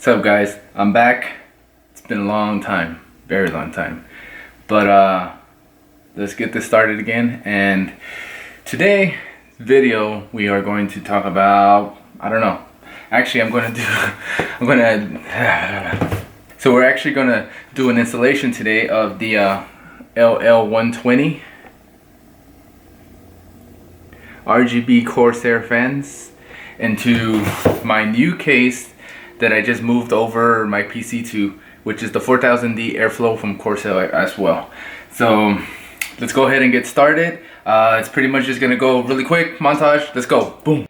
What's up, guys? I'm back. It's been a long time, very long time, but let's get this started again. And today video we are going to talk about, I don't know, actually so we're actually gonna do an installation today of the LL120 RGB Corsair fans into my new case that I just moved over my PC to, which is the 4000D Airflow from Corsair as well. So let's go ahead and get started. It's pretty much just gonna go really quick montage. Let's go. Boom.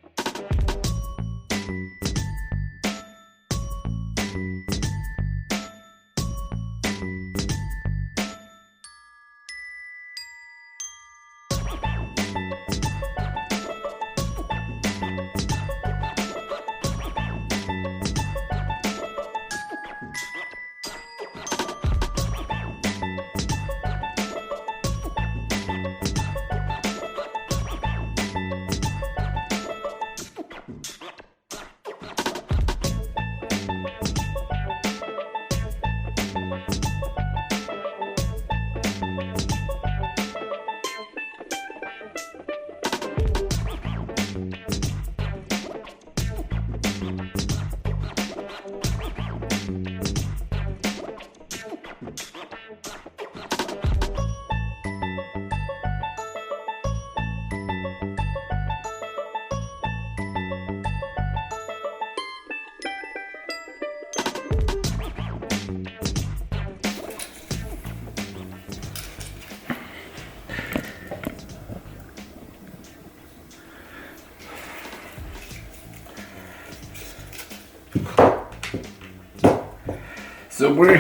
So we're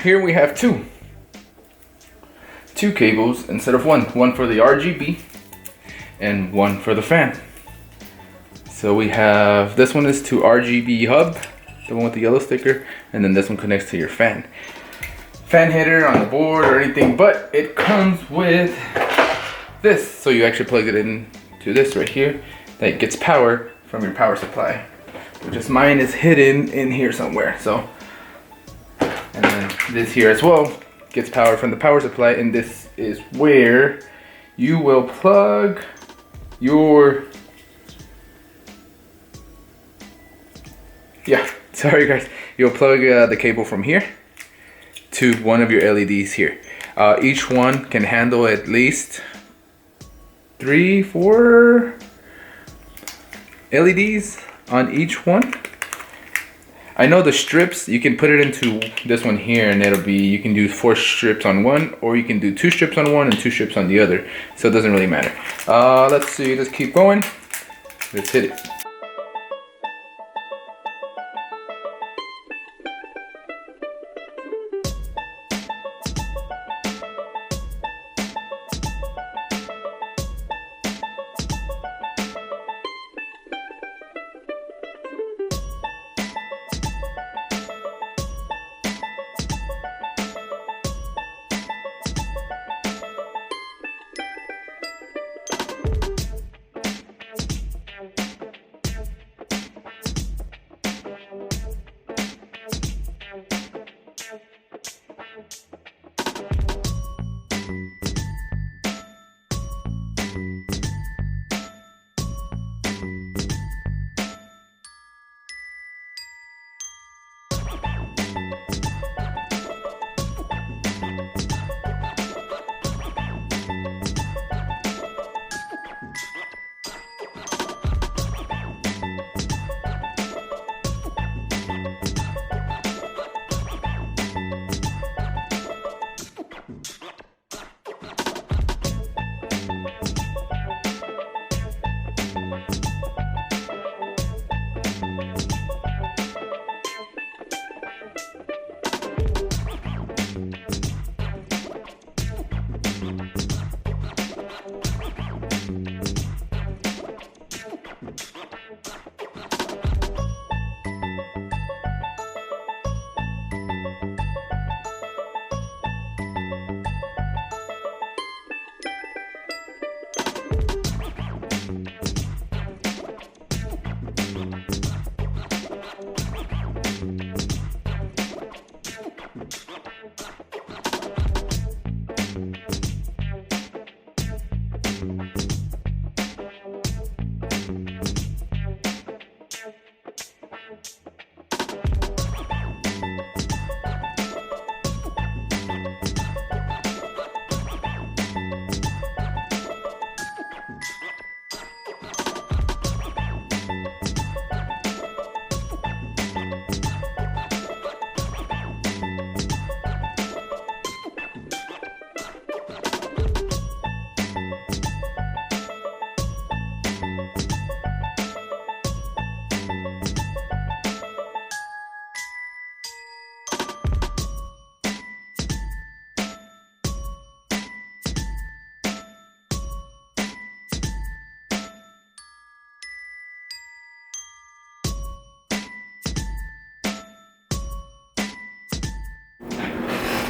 here. We have two cables instead of one for the RGB and one for the fan. So we have, this one is to RGB hub, the one with the yellow sticker, and then this one connects to your fan header on the board or anything, but it comes with this. So you actually plug it in to this right here that gets power from your power supply, which is mine is hidden in here somewhere. So, and then this here as well gets power from the power supply, and this is where you will plug your, sorry guys, you'll plug the cable from here to one of your LEDs here. Each one can handle at least 3-4 LEDs on each one. I know the strips, you can put it into this one here and it'll be, you can do 4 strips on one, or you can do 2 strips on one and 2 strips on the other. So it doesn't really matter. Let's see, let's keep going. Let's hit it.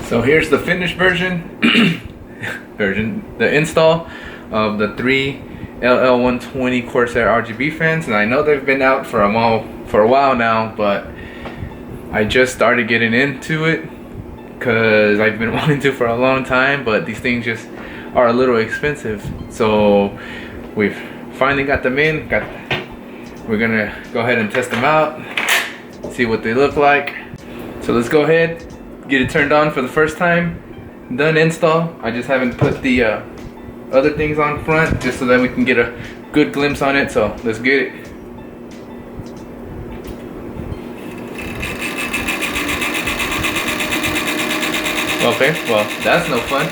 So here's the finished version, the install of the 3 LL120 Corsair RGB fans, and I know they've been out for a while now, but I just started getting into it because I've been wanting to for a long time, but these things just are a little expensive. So we've finally got them in. We're gonna go ahead and test them out, see what they look like. So let's go ahead, get it turned on for the first time. Done install. I just haven't put the other things on front just so that we can get a good glimpse on it. So let's get it. Okay, well that's no fun.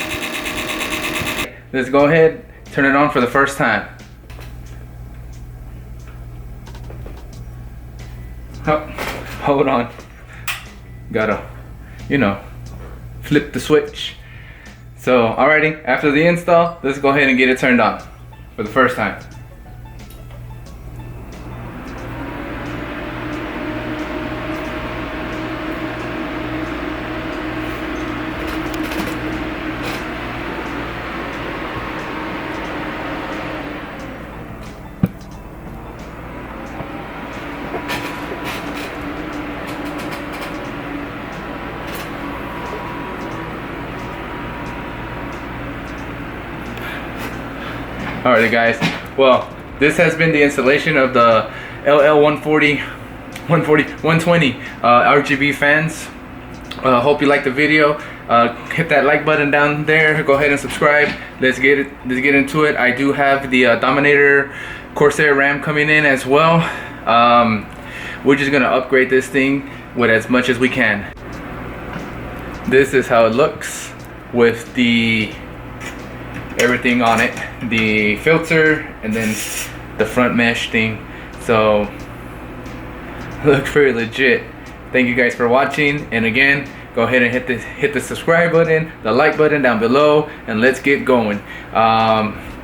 Let's go ahead, turn it on for the first time. Oh, hold on. Gotta, flip the switch. So, alrighty, after the install, let's go ahead and get it turned on for the first time. Alright guys, well this has been the installation of the LL120 RGB fans. Hope you liked the video. Hit that like button down there, go ahead and subscribe. Let's get into it. I do have the Dominator Corsair RAM coming in as well. We're just gonna upgrade this thing with as much as we can. This is how it looks with the everything on it, the filter and then the front mesh thing. So looks pretty legit. Thank you guys for watching, and again, go ahead and hit the subscribe button, the like button down below, and let's get going.